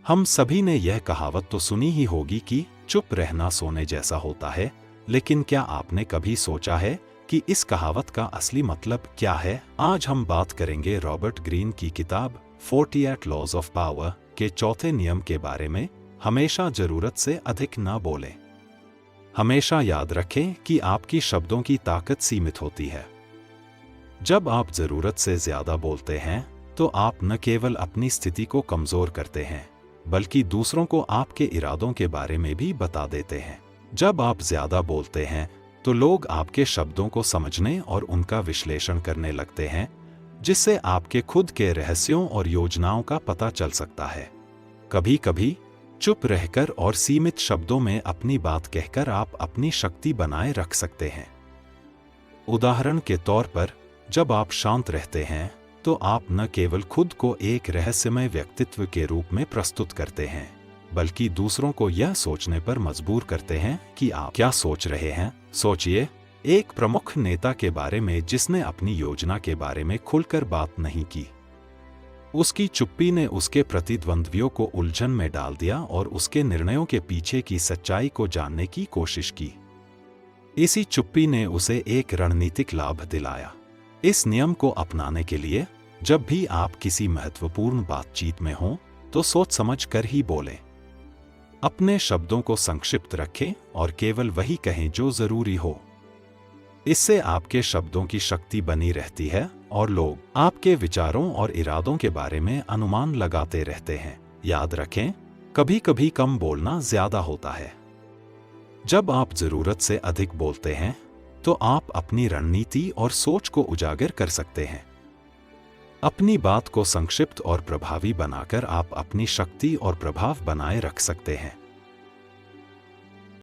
हम सभी ने यह कहावत तो सुनी ही होगी कि चुप रहना सोने जैसा होता है, लेकिन क्या आपने कभी सोचा है कि इस कहावत का असली मतलब क्या है? आज हम बात करेंगे रॉबर्ट ग्रीन की किताब 48 लॉज ऑफ पावर के चौथे नियम के बारे में। हमेशा जरूरत से अधिक ना बोलें। हमेशा याद रखें कि आपकी शब्दों की ताकत सीमित होती है। जब आप जरूरत से ज्यादा बोलते हैं तो आप न केवल अपनी स्थिति को कमजोर करते हैं, बल्कि दूसरों को आपके इरादों के बारे में भी बता देते हैं। जब आप ज्यादा बोलते हैं तो लोग आपके शब्दों को समझने और उनका विश्लेषण करने लगते हैं, जिससे आपके खुद के रहस्यों और योजनाओं का पता चल सकता है। कभी कभी चुप रहकर और सीमित शब्दों में अपनी बात कहकर आप अपनी शक्ति बनाए रख सकते हैं। उदाहरण के तौर पर, जब आप शांत रहते हैं तो आप न केवल खुद को एक रहस्यमय व्यक्तित्व के रूप में प्रस्तुत करते हैं, बल्कि दूसरों को यह सोचने पर मजबूर करते हैं कि आप क्या सोच रहे हैं। सोचिए, एक प्रमुख नेता के बारे में जिसने अपनी योजना के बारे में खुलकर बात नहीं की। उसकी चुप्पी ने उसके प्रतिद्वंद्वियों को उलझन में डाल दिया और उसके निर्णयों के पीछे की सच्चाई को जानने की कोशिश की। इसी चुप्पी ने उसे एक रणनीतिक लाभ दिलाया। इस नियम को अपनाने के लिए जब भी आप किसी महत्वपूर्ण बातचीत में हों तो सोच समझ कर ही बोलें। अपने शब्दों को संक्षिप्त रखें और केवल वही कहें जो जरूरी हो। इससे आपके शब्दों की शक्ति बनी रहती है और लोग आपके विचारों और इरादों के बारे में अनुमान लगाते रहते हैं। याद रखें, कभी कभी कम बोलना ज्यादा होता है। जब आप जरूरत से अधिक बोलते हैं तो आप अपनी रणनीति और सोच को उजागर कर सकते हैं। अपनी बात को संक्षिप्त और प्रभावी बनाकर आप अपनी शक्ति और प्रभाव बनाए रख सकते हैं।